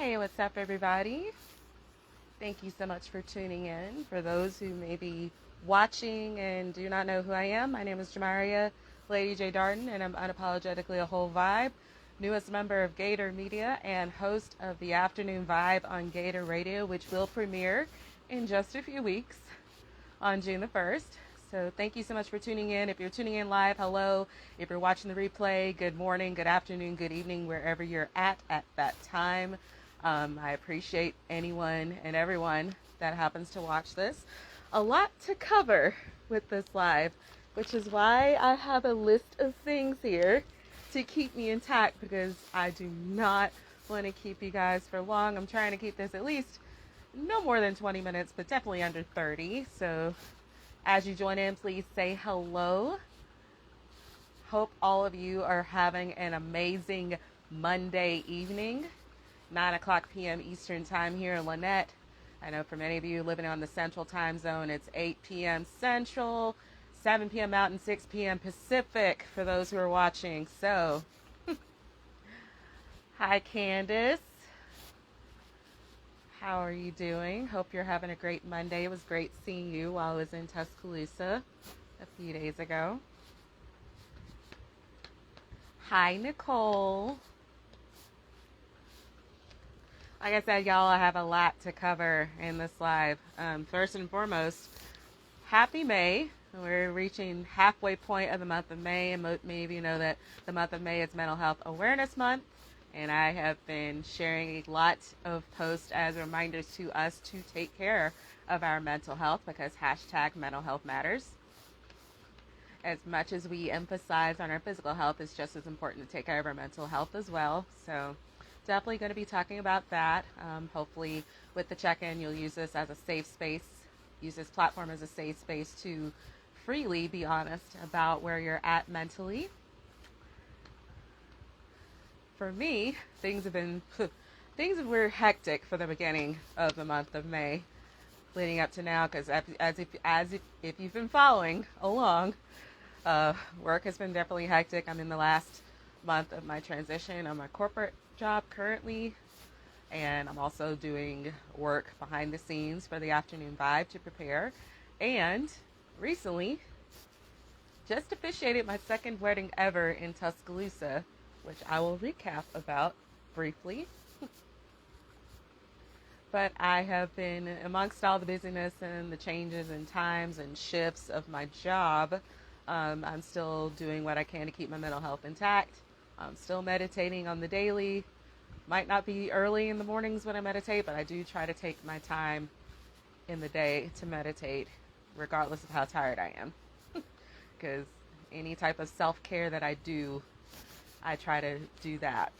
Hey, what's up, everybody? Thank you so much for tuning in. For those who may be watching and do not know who I am, my name is Jamaria Lady J. Darden, and I'm unapologetically a whole vibe, newest member of Gator Media and host of the Afternoon Vibe on Gator Radio, which will premiere in just a few weeks on June the 1st. So thank you so much for tuning in. If you're tuning in live, hello. If you're watching the replay, good morning, good afternoon, good evening, wherever you're at that time. I appreciate anyone and everyone that happens to watch this. A lot to cover with this live, which is why I have a list of things here to keep me intact, because I do not want to keep you guys for long. I'm trying to keep this at least no more than 20 minutes, but definitely under 30. So as you join in, please say hello. Hope all of you are having an amazing Monday evening. 9:00 p.m. Eastern time here in Lynette. I know for many of you living on the Central time zone, it's 8 p.m. Central, 7 p.m. Mountain, 6 p.m. Pacific for those who are watching. So, hi Candace. How are you doing? Hope you're having a great Monday. It was great seeing you while I was in Tuscaloosa a few days ago. Hi Nicole. Like I said, y'all, I have a lot to cover in this live. First and foremost, happy May. We're reaching halfway point of the month of May, and many of you know that the month of May is Mental Health Awareness Month, and I have been sharing a lot of posts as reminders to us to take care of our mental health, because hashtag mental health matters. As much as we emphasize on our physical health, it's just as important to take care of our mental health as well. So definitely going to be talking about that. Hopefully with the check-in, you'll use this as a safe space, use this platform as a safe space to freely be honest about where you're at mentally. For me, things were hectic for the beginning of the month of May, leading up to now, because if you've been following along, work has been definitely hectic. I'm in the last month of my transition on my corporate job currently, and I'm also doing work behind the scenes for the Afternoon Vibe to prepare, and recently just officiated my second wedding ever in Tuscaloosa, which I will recap about briefly. But I have been, amongst all the busyness and the changes and times and shifts of my job, I'm still doing what I can to keep my mental health intact. I'm still meditating on the daily. Might not be early in the mornings when I meditate, but I do try to take my time in the day to meditate, regardless of how tired I am. Because any type of self-care that I do, I try to do that.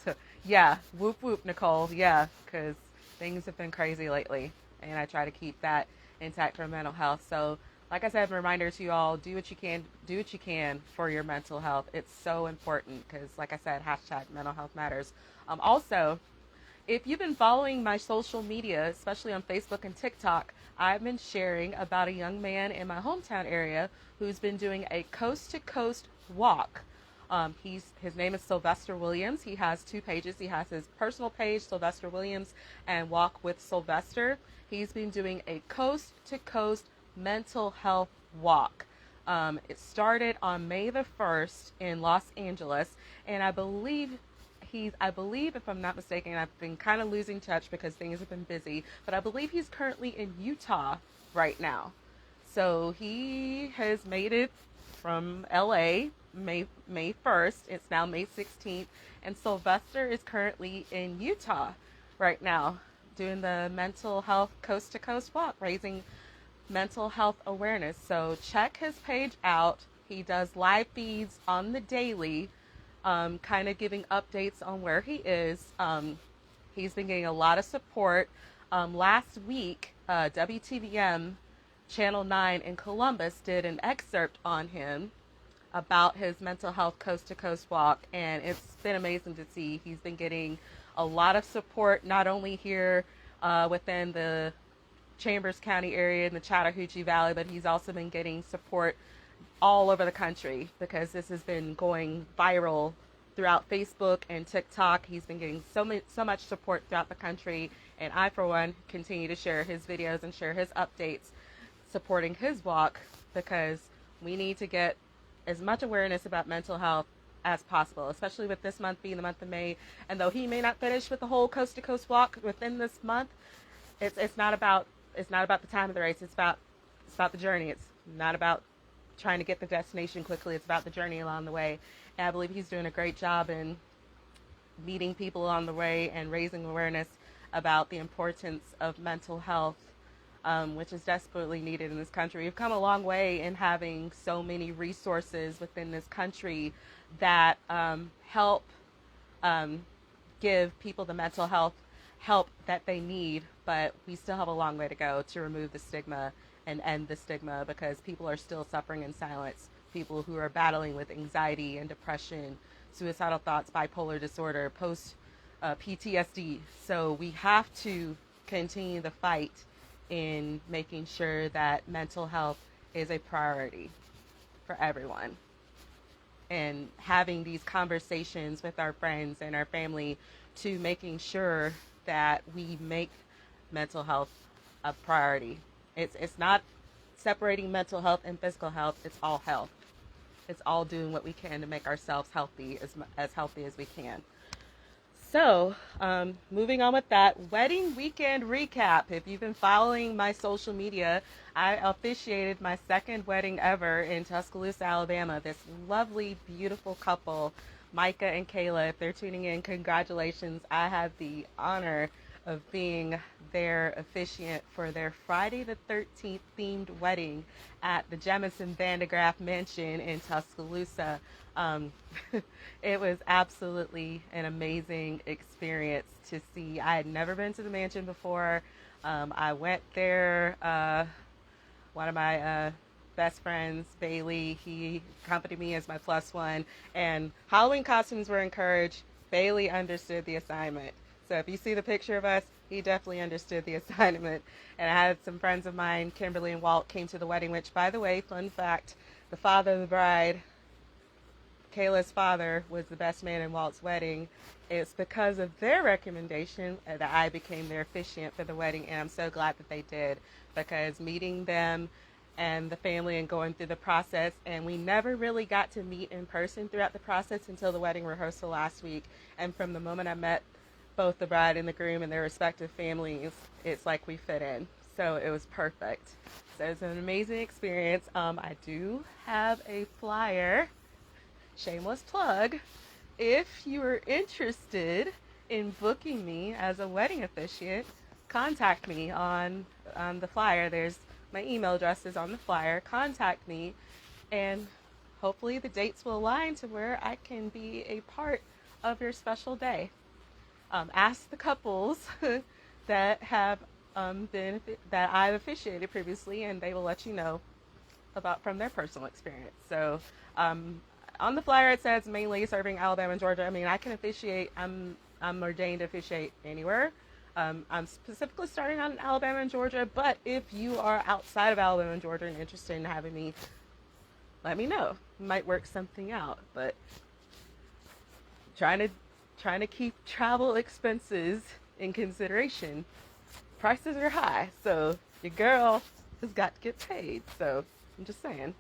So, yeah, whoop whoop, Nicole. Yeah, because things have been crazy lately, and I try to keep that intact for mental health. So, like I said, a reminder to you all, do what you can for your mental health. It's so important because, like I said, hashtag mental health matters. Also, if you've been following my social media, especially on Facebook and TikTok, I've been sharing about a young man in my hometown area who's been doing a coast-to-coast walk. His name is Sylvester Williams. He has two pages. He has his personal page, Sylvester Williams, and Walkingwith Sylvester. He's been doing a coast-to-coast mental health walk. It started on May the 1st in Los Angeles, and I believe, if I'm not mistaken, I've been kind of losing touch because things have been busy, but I believe he's currently in Utah right now. So he has made it from LA May 1st. It's now May 16th, and Sylvester is currently in Utah right now doing the mental health coast to coast walk, raising mental health awareness. So check his page out. He does live feeds on the daily, kind of giving updates on where he is. He's been getting a lot of support. Last week, WTVM Channel 9 in Columbus did an excerpt on him about his mental health coast to coast walk, and it's been amazing to see. He's been getting a lot of support, not only here within the Chambers County area in the Chattahoochee Valley, but he's also been getting support all over the country because this has been going viral throughout Facebook and TikTok. He's been getting so much support throughout the country, and I, for one, continue to share his videos and share his updates supporting his walk, because we need to get as much awareness about mental health as possible, especially with this month being the month of May. And though he may not finish with the whole coast to coast walk within this month, it's not about the time of the race. It's about the journey. It's not about trying to get the destination quickly. It's about the journey along the way. And I believe he's doing a great job in meeting people along the way and raising awareness about the importance of mental health, which is desperately needed in this country. We've come a long way in having so many resources within this country that help give people the mental health help that they need, but we still have a long way to go to remove the stigma and end the stigma, because people are still suffering in silence. People who are battling with anxiety and depression, suicidal thoughts, bipolar disorder, PTSD. So we have to continue the fight in making sure that mental health is a priority for everyone, and having these conversations with our friends and our family to making sure that we make mental health a priority. It's not separating mental health and physical health. It's all health. It's all doing what we can to make ourselves healthy, as healthy as we can. So, moving on with that, wedding weekend recap. If you've been following my social media, I officiated my second wedding ever in Tuscaloosa, Alabama. This lovely, beautiful couple, Micah and Kayla. If they're tuning in, congratulations. I had the honor of being their officiant for their Friday the 13th themed wedding at the Jemison Vandegraff Mansion in Tuscaloosa. It was absolutely an amazing experience to see. I had never been to the mansion before. I went there. One of my best friends, Bailey, he accompanied me as my plus one, and Halloween costumes were encouraged. Bailey understood the assignment. So if you see the picture of us, he definitely understood the assignment. And I had some friends of mine, Kimberly and Walt, came to the wedding, which, by the way, fun fact, the father of the bride, Kayla's father, was the best man in Walt's wedding. It's because of their recommendation that I became their officiant for the wedding, and I'm so glad that they did, because meeting them and the family and going through the process, and we never really got to meet in person throughout the process until the wedding rehearsal last week. And from the moment I met both the bride and the groom and their respective families, it's like we fit in. So it was perfect. So it was an amazing experience. I do have a flyer, shameless plug. If you are interested in booking me as a wedding officiant, contact me on the flyer. There's my email address is on the flyer. Contact me, and hopefully the dates will align to where I can be a part of your special day. Ask the couples that have that I've officiated previously, and they will let you know about from their personal experience. So on the flyer it says mainly serving Alabama and Georgia. I mean, I can officiate. I'm ordained to officiate anywhere. I'm specifically starting out in Alabama and Georgia, but if you are outside of Alabama and Georgia and interested in having me, let me know. Might work something out, but trying to keep travel expenses in consideration. Prices are high, so your girl has got to get paid. So I'm just saying.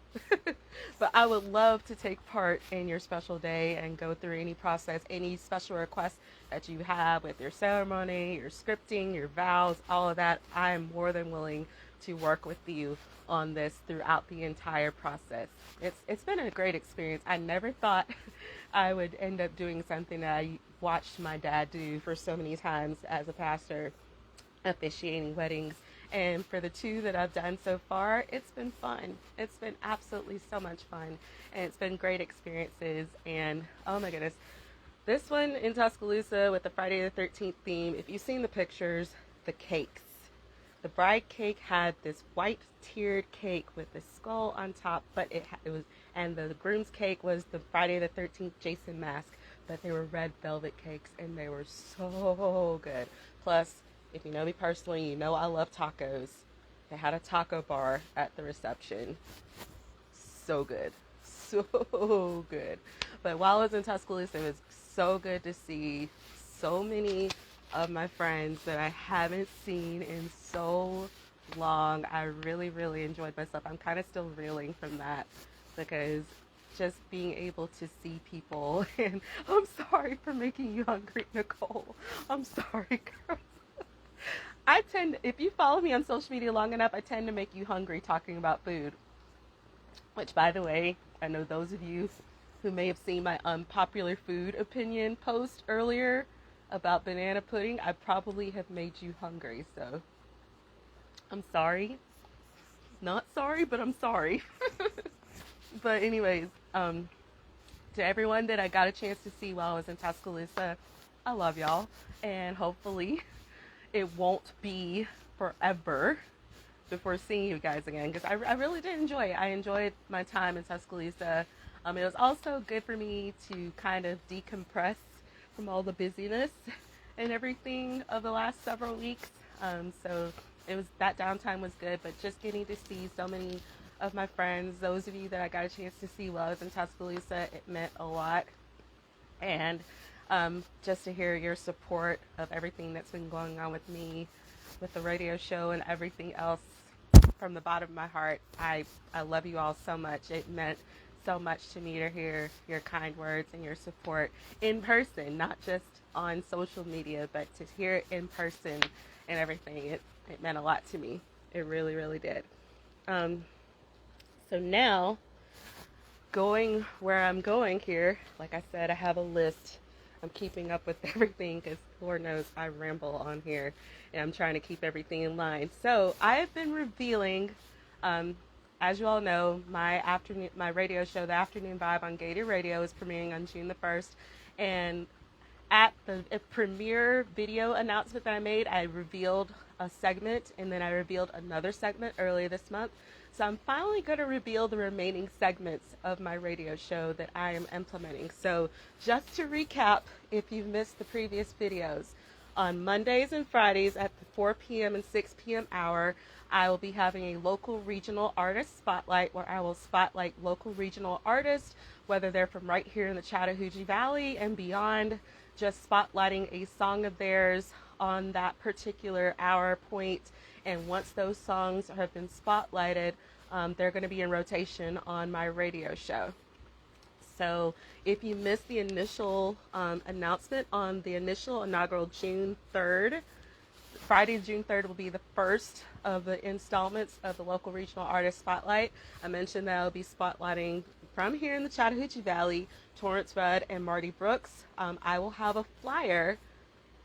But I would love to take part in your special day and go through any process, any special requests that you have with your ceremony, your scripting, your vows, all of that. I am more than willing to work with you on this throughout the entire process. It's been a great experience. I never thought I would end up doing something that I watched my dad do for so many times as a pastor, officiating weddings. And for the two that I've done so far, it's been fun. It's been absolutely so much fun. And it's been great experiences. And oh my goodness, this one in Tuscaloosa with the Friday the 13th theme, if you've seen the pictures, the cakes. The bride cake had this white tiered cake with a skull on top, but it was, and the groom's cake was the Friday the 13th Jason mask, but they were red velvet cakes, and they were so good. Plus, if you know me personally, you know I love tacos. They had a taco bar at the reception. So good. so good. But while I was in Tuscaloosa, it was so good to see so many of my friends that I haven't seen in so long. I really, really enjoyed myself. I'm kind of still reeling from that because just being able to see people, and I'm sorry for making you hungry, Nicole. I'm sorry, girl. If you follow me on social media long enough, I tend to make you hungry talking about food. Which, by the way, I know those of you who may have seen my unpopular food opinion post earlier about banana pudding, I probably have made you hungry. So, I'm sorry. Not sorry, but I'm sorry. But anyways, to everyone that I got a chance to see while I was in Tuscaloosa, I love y'all. And hopefully it won't be forever before seeing you guys again, because I really did enjoy it. I enjoyed my time in Tuscaloosa. It was also good for me to kind of decompress from all the busyness and everything of the last several weeks. So that downtime was good, but just getting to see so many of my friends, those of you that I got a chance to see while I was in Tuscaloosa, it meant a lot. And just to hear your support of everything that's been going on with me, with the radio show and everything else, from the bottom of my heart, I love you all so much. It meant so much to me to hear your kind words and your support in person, not just on social media, but to hear it in person and everything. It meant a lot to me. It really, really did. So now, going where I'm going here, like I said, I have a list. I'm keeping up with everything because Lord knows I ramble on here and I'm trying to keep everything in line. So I have been revealing, as you all know, my radio show, The Afternoon Vibe on Gator Radio, is premiering on June the 1st. And at the premiere video announcement that I made, I revealed a segment, and then I revealed another segment earlier this month. So I'm finally going to reveal the remaining segments of my radio show that I am implementing. So just to recap, if you've missed the previous videos, on Mondays and Fridays at the 4 p.m. and 6 p.m. hour, I will be having a local regional artist spotlight where I will spotlight local regional artists, whether they're from right here in the Chattahoochee Valley and beyond, just spotlighting a song of theirs on that particular hour point. And once those songs have been spotlighted, they're going to be in rotation on my radio show. So if you missed the initial announcement on the initial inaugural June 3rd, Friday, June 3rd will be the first of the installments of the local regional artist spotlight. I mentioned that I'll be spotlighting from here in the Chattahoochee Valley, Torrance Rudd and Marty Brooks. I will have a flyer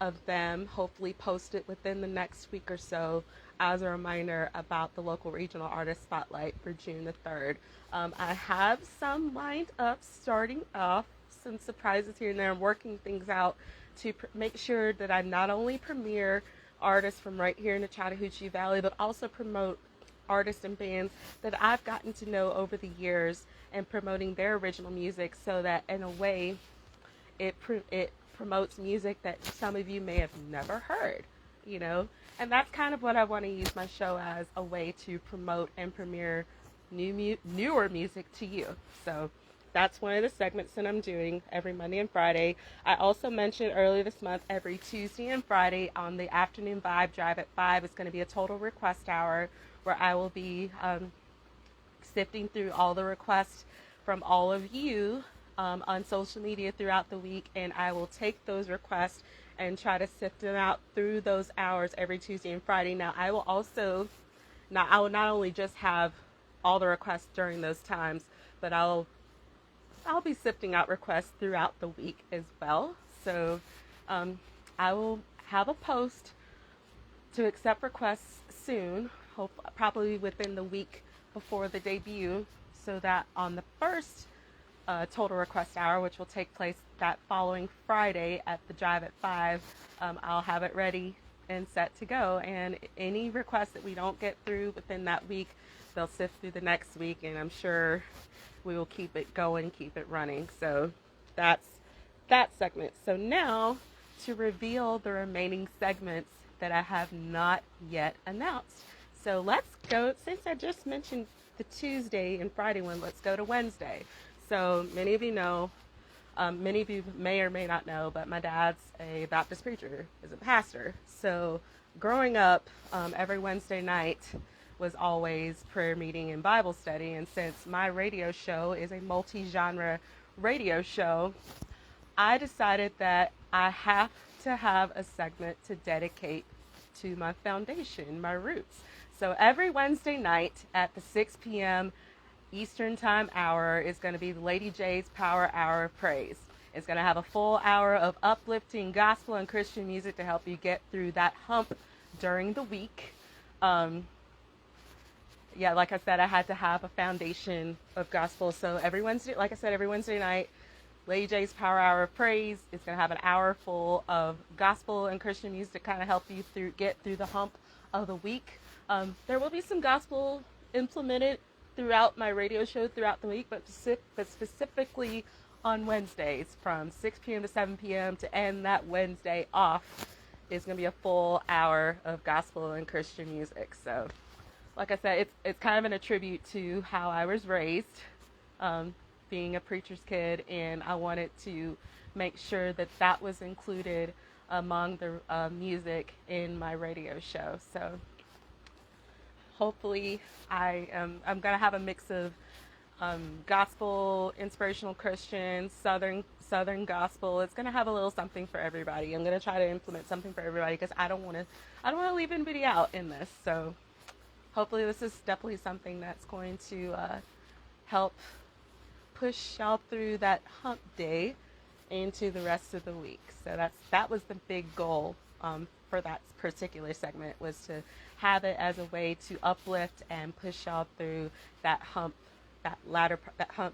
of them hopefully posted within the next week or so as a reminder about the local regional artist spotlight for June the 3rd. I have some lined up starting off, some surprises here and there. I'm working things out to make sure that I not only premiere artists from right here in the Chattahoochee Valley, but also promote artists and bands that I've gotten to know over the years and promoting their original music, so that in a way it promotes music that some of you may have never heard, you know. And that's kind of what I want to use my show as, a way to promote and premiere newer music to you. So that's one of the segments that I'm doing every Monday and Friday. I also mentioned earlier this month, every Tuesday and Friday on the Afternoon Vibe Drive at 5 is going to be a total request hour where I will be sifting through all the requests from all of you on social media throughout the week, and I will take those requests and try to sift them out through those hours every Tuesday and Friday. Now, I will not only just have all the requests during those times, but I'll be sifting out requests throughout the week as well. So I will have a post to accept requests soon, probably within the week before the debut, so that on the first total request hour, which will take place that following Friday at the Drive at 5, I'll have it ready and set to go. And any requests that we don't get through within that week, they'll sift through the next week, and I'm sure we will keep it going, keep it running. So that's that segment. So now to reveal the remaining segments that I have not yet announced. So let's go, since I just mentioned the Tuesday and Friday one, let's go to Wednesday. So many of you know, many of you may or may not know, but my dad's a Baptist preacher, is a pastor. So growing up, every Wednesday night was always prayer meeting and Bible study. And since my radio show is a multi-genre radio show, I decided that I have to have a segment to dedicate to my foundation, my roots. So every Wednesday night at the 6 p.m. Eastern Time hour is going to be Lady J's Power Hour of Praise. It's going to have a full hour of uplifting gospel and Christian music to help you get through that hump during the week. Like I said, I had to have a foundation of gospel. So every Wednesday, like I said, every Wednesday night, Lady J's Power Hour of Praise is going to have an hour full of gospel and Christian music to kind of help you get through the hump of the week. There will be some gospel implemented throughout my radio show throughout the week, but specifically on Wednesdays from 6 p.m. to 7 p.m. to end that Wednesday off is going to be a full hour of gospel and Christian music. So, like I said, it's kind of an attribute to how I was raised, being a preacher's kid, and I wanted to make sure that that was included among the music in my radio show. So hopefully I'm going to have a mix of gospel, inspirational Christian, southern gospel. It's going to have a little something for everybody. I'm going to try to implement something for everybody because I don't want to leave anybody out in this. So hopefully this is definitely something that's going to help push y'all through that hump day into the rest of the week. So that was the big goal for that particular segment, was to have it as a way to uplift and push y'all through that hump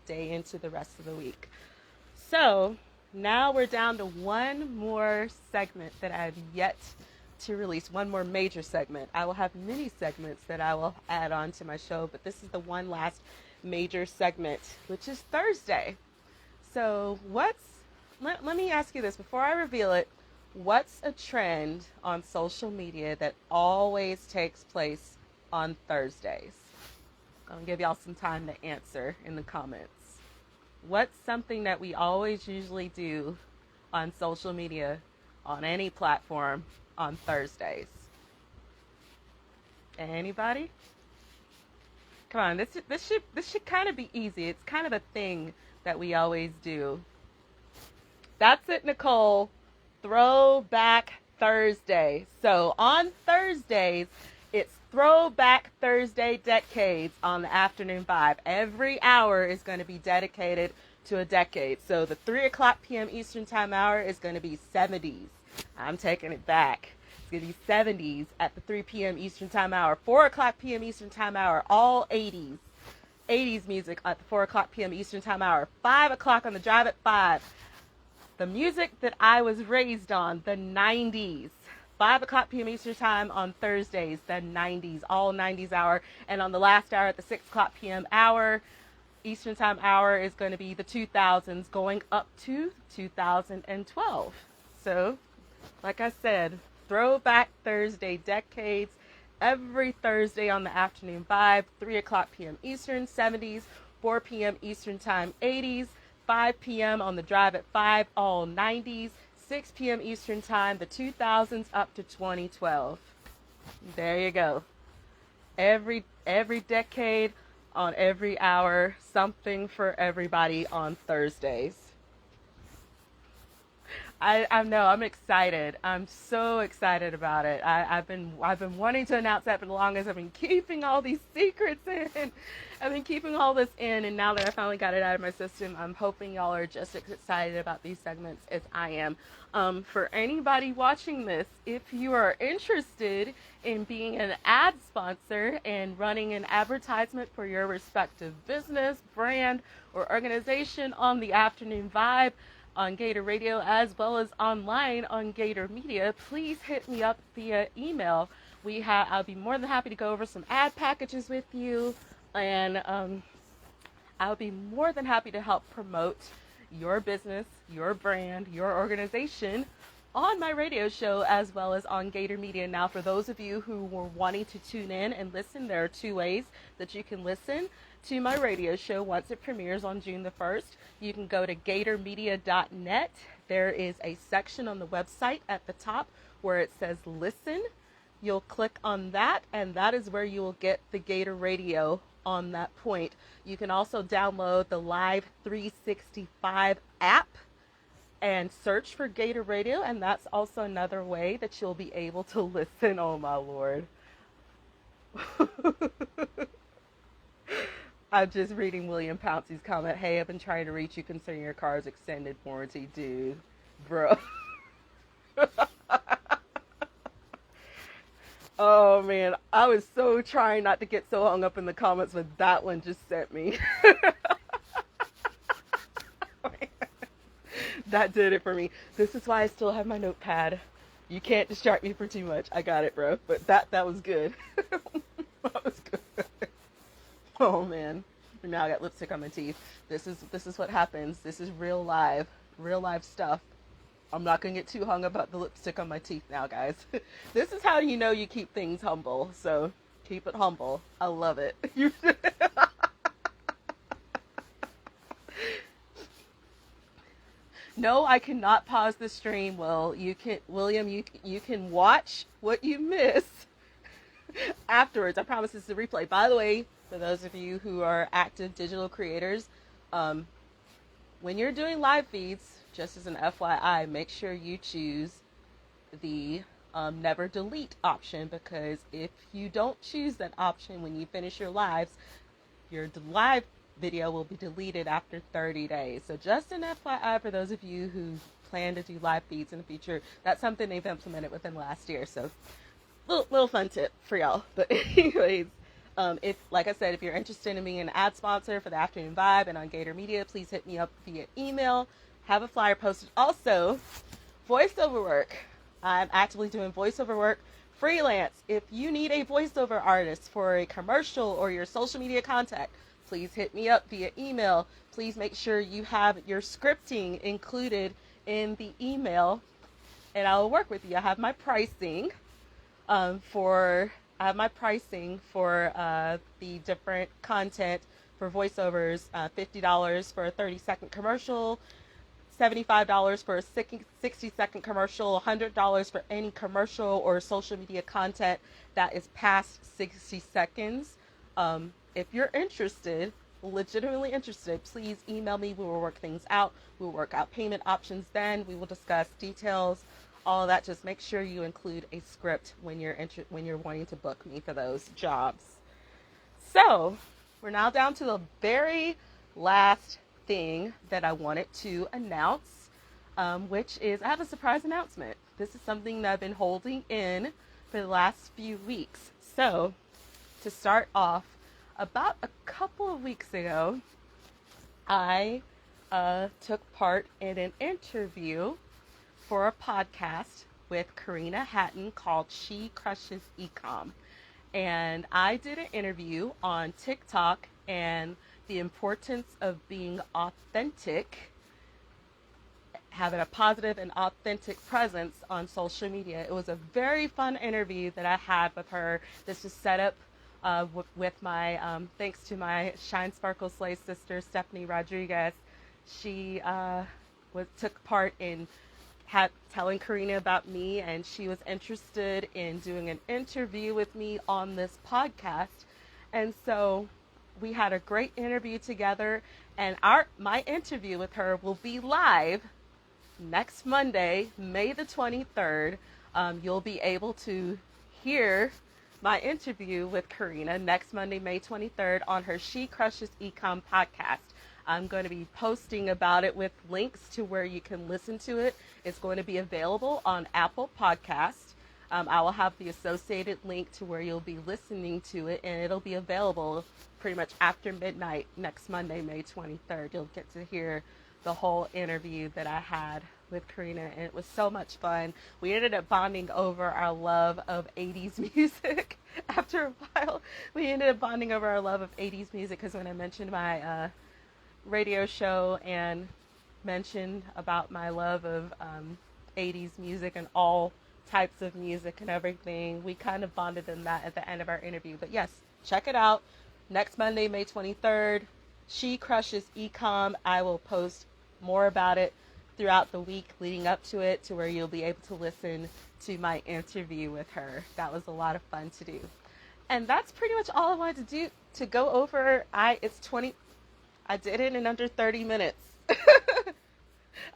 day into the rest of the week. So now we're down to one more segment that I've yet to release, one more major segment. I will have many segments that I will add on to my show, but this is the one last major segment, which is Thursday. So let me ask you this before I reveal it. What's a trend on social media that always takes place on Thursdays? I'm going to give y'all some time to answer in the comments. What's something that we always usually do on social media, on any platform, on Thursdays? Anybody? Come on, this should kind of be easy. It's kind of a thing that we always do. That's it, Nicole. Throwback Thursday. So on Thursdays, it's Throwback Thursday Decades on the afternoon vibe. Every hour is going to be dedicated to a decade. So the 3 o'clock p.m. Eastern Time hour is going to be 70s. I'm taking it back. It's going to be 70s at the 3 p.m. Eastern Time hour. 4 o'clock p.m. Eastern Time hour, all 80s. 80s music at the 4 o'clock p.m. Eastern Time hour. 5 o'clock on the drive at 5. The music that I was raised on, the 90s. 5 o'clock p.m. Eastern Time on Thursdays, the 90s, all 90s hour. And on the last hour at the 6 o'clock p.m. hour, Eastern Time hour is going to be the 2000s going up to 2012. So, like I said, Throwback Thursday Decades every Thursday on the afternoon vibe, 3 o'clock p.m. Eastern, 70s, 4 p.m. Eastern Time, 80s, 5 p.m. on the drive at 5, all 90s, 6 p.m. Eastern Time, the 2000s up to 2012. There you go. Every decade on every hour, something for everybody on Thursdays. I know, I'm excited. I'm so excited about it. I've been wanting to announce that for the longest. I've been keeping all these secrets in. I've been keeping all this in, and now that I finally got it out of my system, I'm hoping y'all are just as excited about these segments as I am. For anybody watching this, if you are interested in being an ad sponsor and running an advertisement for your respective business, brand, or organization on the Afternoon Vibe, on Gator Radio, as well as online on Gator Media, please hit me up via email. I'll be more than happy to go over some ad packages with you, and I'll be more than happy to help promote your business, your brand, your organization on my radio show as well as on Gator Media. Now, for those of you who were wanting to tune in and listen, there are two ways that you can listen to my radio show once it premieres on June the 1st. You can go to gatormedia.net. There is a section on the website at the top where it says listen. You'll click on that, and that is where you will get the Gator Radio on that point. You can also download the Live 365 app and search for Gator Radio, and that's also another way that you'll be able to listen. Oh my Lord. I'm just reading William Pouncey's comment. Hey, I've been trying to reach you concerning your car's extended warranty, dude. Bro. Oh man, I was so trying not to get so hung up in the comments, but that one just sent me. That did it for me. This is why I still have my notepad. You can't distract me for too much. I got it, bro. But that was good. That was good. Oh man. Now I got lipstick on my teeth. This is what happens. This is real live stuff. I'm not gonna get too hung up about the lipstick on my teeth now, guys. This is how you know you keep things humble. So keep it humble. I love it. No, I cannot pause the stream. Well, William, you can watch what you miss afterwards. I promise it's a replay. By the way, for those of you who are active digital creators, when you're doing live feeds, just as an FYI, make sure you choose the never delete option, because if you don't choose that option when you finish your lives, your live video will be deleted after 30 days. So just an FYI for those of you who plan to do live feeds in the future. That's something they've implemented within last year. So little fun tip for y'all. But anyways, if, like I said, if you're interested in being an ad sponsor for the Afternoon Vibe and on Gator Media, please hit me up via email. Have a flyer posted. Also, voiceover work. I'm actively doing voiceover work. Freelance. If you need a voiceover artist for a commercial or your social media contact, please hit me up via email. Please make sure you have your scripting included in the email, and I will work with you. I have my pricing for the different content for voiceovers. $50 for a 30-second commercial, $75 for a 60-second commercial, $100 for any commercial or social media content that is past 60 seconds. If you're interested, legitimately interested, please email me. We will work things out. We will work out payment options then. We will discuss details, all of that. Just make sure you include a script when you're wanting to book me for those jobs. So we're now down to the very last thing that I wanted to announce, which is I have a surprise announcement. This is something that I've been holding in for the last few weeks. So to start off, about a couple of weeks ago, I took part in an interview for a podcast with Carina Hatton called She Crushes Ecom. And I did an interview on TikTok and the importance of being authentic, having a positive and authentic presence on social media. It was a very fun interview that I had with her. This was set up with my, thanks to my Shine Sparkle Slay sister, Stephanie Rodriguez. She took part in telling Carina about me, and she was interested in doing an interview with me on this podcast. And so we had a great interview together, and my interview with her will be live next Monday, May the 23rd. You'll be able to hear my interview with Carina next Monday, May 23rd on her She Crushes Ecom podcast. I'm going to be posting about it with links to where you can listen to it. It's going to be available on Apple Podcasts. I will have the associated link to where you'll be listening to it, and it'll be available pretty much after midnight next Monday, May 23rd. You'll get to hear the whole interview that I had with Carina, and it was so much fun. We ended up bonding over our love of 80s music. After a while, we ended up bonding over our love of 80s music, because when I mentioned my radio show and mentioned about my love of 80s music and all types of music and everything. We kind of bonded in that at the end of our interview. But yes, check it out. Next Monday, May 23rd, She Crushes Ecom. I will post more about it throughout the week leading up to it, to where you'll be able to listen to my interview with her. That was a lot of fun to do. And that's pretty much all I wanted to do, to go over. I did it in under 30 minutes.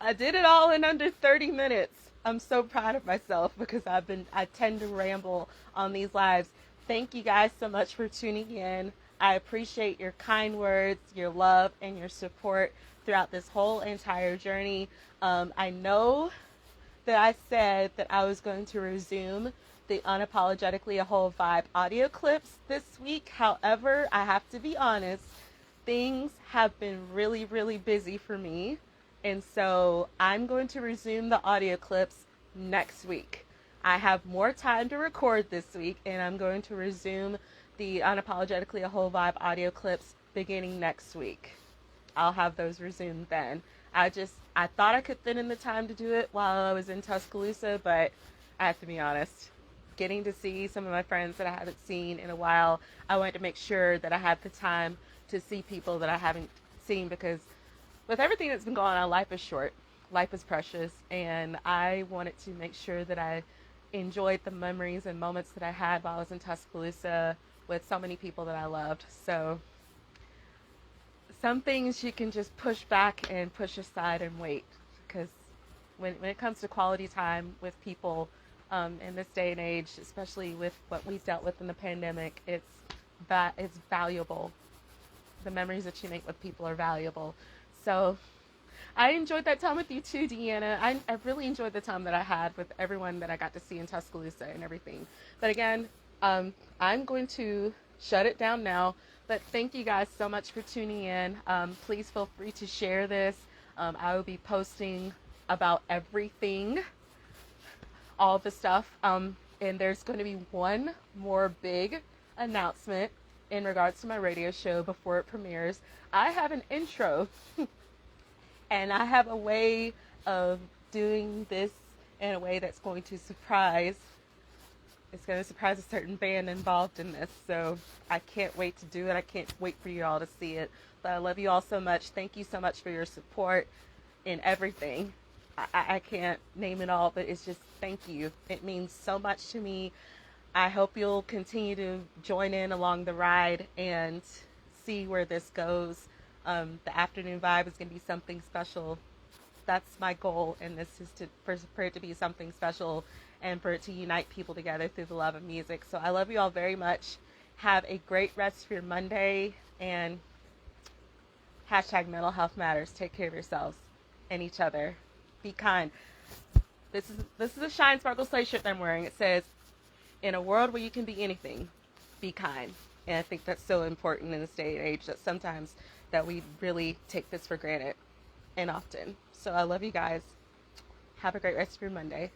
I did it all in under 30 minutes. I'm so proud of myself because I tend to ramble on these lives. Thank you guys so much for tuning in. I appreciate your kind words, your love, and your support throughout this whole entire journey. I know that I said that I was going to resume the Unapologetically a Whole Vibe audio clips this week. However, I have to be honest, things have been really, really busy for me. And so I'm going to resume the audio clips next week. I have more time to record this week, and I'm going to resume the Unapologetically a Whole Vibe audio clips beginning next week. I'll have those resumed then. I thought I could fit in the time to do it while I was in Tuscaloosa, but I have to be honest. Getting to see some of my friends that I haven't seen in a while, I wanted to make sure that I had the time to see people that I haven't seen, because with everything that's been going on, life is short, life is precious, and I wanted to make sure that I enjoyed the memories and moments that I had while I was in Tuscaloosa with so many people that I loved. So some things you can just push back and push aside and wait, because when it comes to quality time with people in this day and age, especially with what we've dealt with in the pandemic, it's valuable. The memories that you make with people are valuable. So I enjoyed that time with you too, Deanna. I really enjoyed the time that I had with everyone that I got to see in Tuscaloosa and everything. But again, I'm going to shut it down now. But thank you guys so much for tuning in. Please feel free to share this. I will be posting about everything, all the stuff. And there's going to be one more big announcement in regards to my radio show before it premieres. I have an intro and I have a way of doing this in a way that's going to surprise. It's going to surprise a certain band involved in this. So I can't wait to do it. I can't wait for you all to see it. But I love you all so much. Thank you so much for your support in everything. I can't name it all, but it's just thank you. It means so much to me. I hope you'll continue to join in along the ride and see where this goes. The afternoon vibe is going to be something special. That's my goal, and this is for it to be something special and for it to unite people together through the love of music. So I love you all very much. Have a great rest of your Monday, and hashtag mental health matters. Take care of yourselves and each other. Be kind. This is a Shine Sparkle Slay shirt that I'm wearing. It says, in a world where you can be anything, be kind. And I think that's so important in this day and age, that sometimes that we really take this for granted and often. So I love you guys. Have a great rest of your Monday.